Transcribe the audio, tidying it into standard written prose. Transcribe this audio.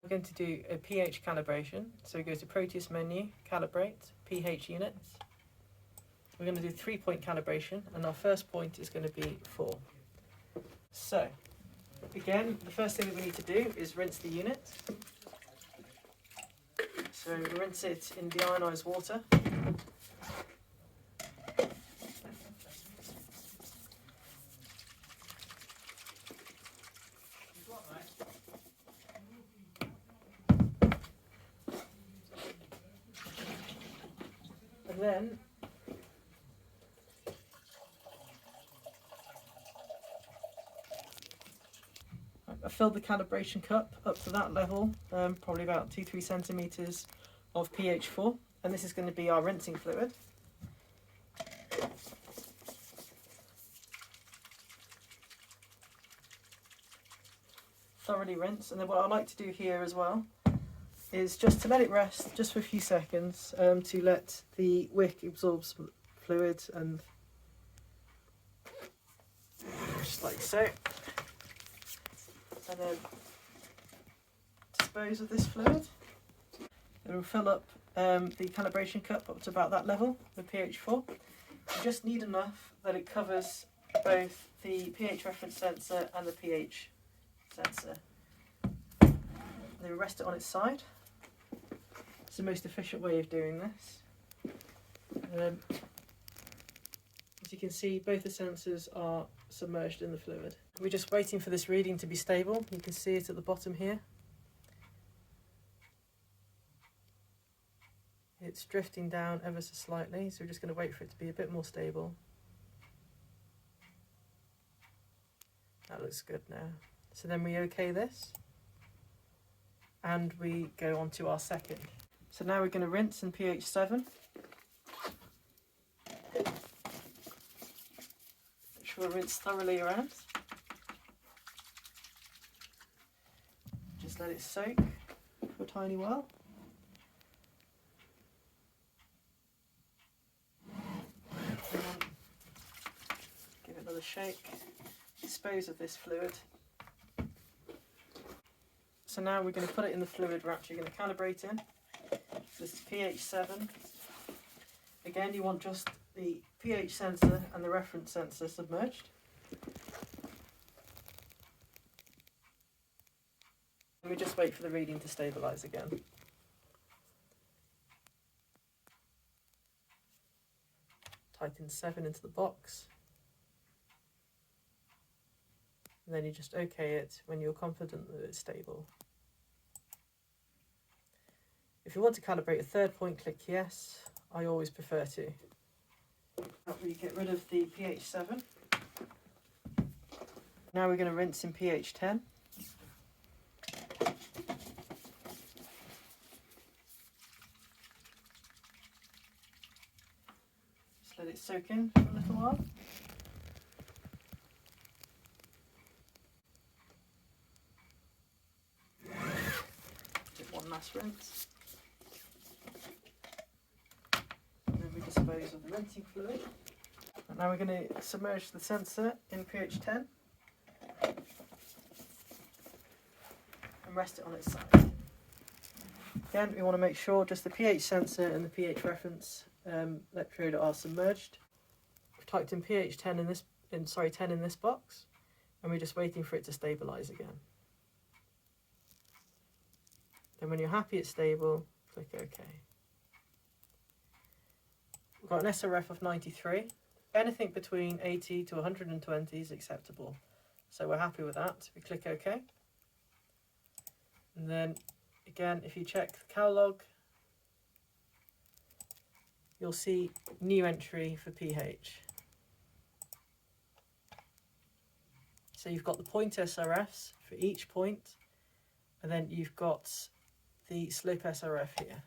We're going to do a pH calibration. So we go to Proteus menu, Calibrate, pH units. We're going to do 3-point calibration, and our first point is going to be 4. So, again, the first thing that we need to do is rinse the unit. So we rinse it in deionised water. And then I filled the calibration cup up to that level, probably about 2-3 centimetres of pH 4, and this is going to be our rinsing fluid. Thoroughly rinse, and then what I like to do here as well is just to let it rest just for a few seconds, to let the wick absorb some fluid, and just like so, and then dispose of this fluid. It will fill up the calibration cup up to about that level with pH 4. You just need enough that it covers both the pH reference sensor and the pH sensor. Then rest it on its side. It's the most efficient way of doing this. As you can see, both the sensors are submerged in the fluid. We're just waiting for this reading to be stable. You can see it at the bottom here. It's drifting down ever so slightly, so we're just going to wait for it to be a bit more stable. That looks good now. So then we OK this, and we go on to our second. So now we're going to rinse in pH 7. Make sure we rinse thoroughly around. Just let it soak for a tiny while. Give it another shake. Dispose of this fluid. So now we're going to put it in the fluid we're actually going to calibrate in. This is pH 7. Again, you want just the pH sensor and the reference sensor submerged. And we just wait for the reading to stabilise again. Tighten 7 into the box. And then you just OK it when you're confident that it's stable. If you want to calibrate a third point, click yes. I always prefer to. We get rid of the pH 7. Now we're going to rinse in pH 10. Just let it soak in for a little while. Just one last rinse. And then we dispose of the rinsing fluid. And now we're going to submerge the sensor in pH 10 and rest it on its side. Again, we want to make sure just the pH sensor and the pH reference electrode are submerged. We've typed in pH 10 in this 10 in this box, and we're just waiting for it to stabilise again. Then when you're happy it's stable, click OK. We've got an SRF of 93. Anything between 80 to 120 is acceptable. So we're happy with that. We click OK. And then again, if you check the cal log, you'll see new entry for pH. So you've got the point SRFs for each point, and then you've got the slope SRF here.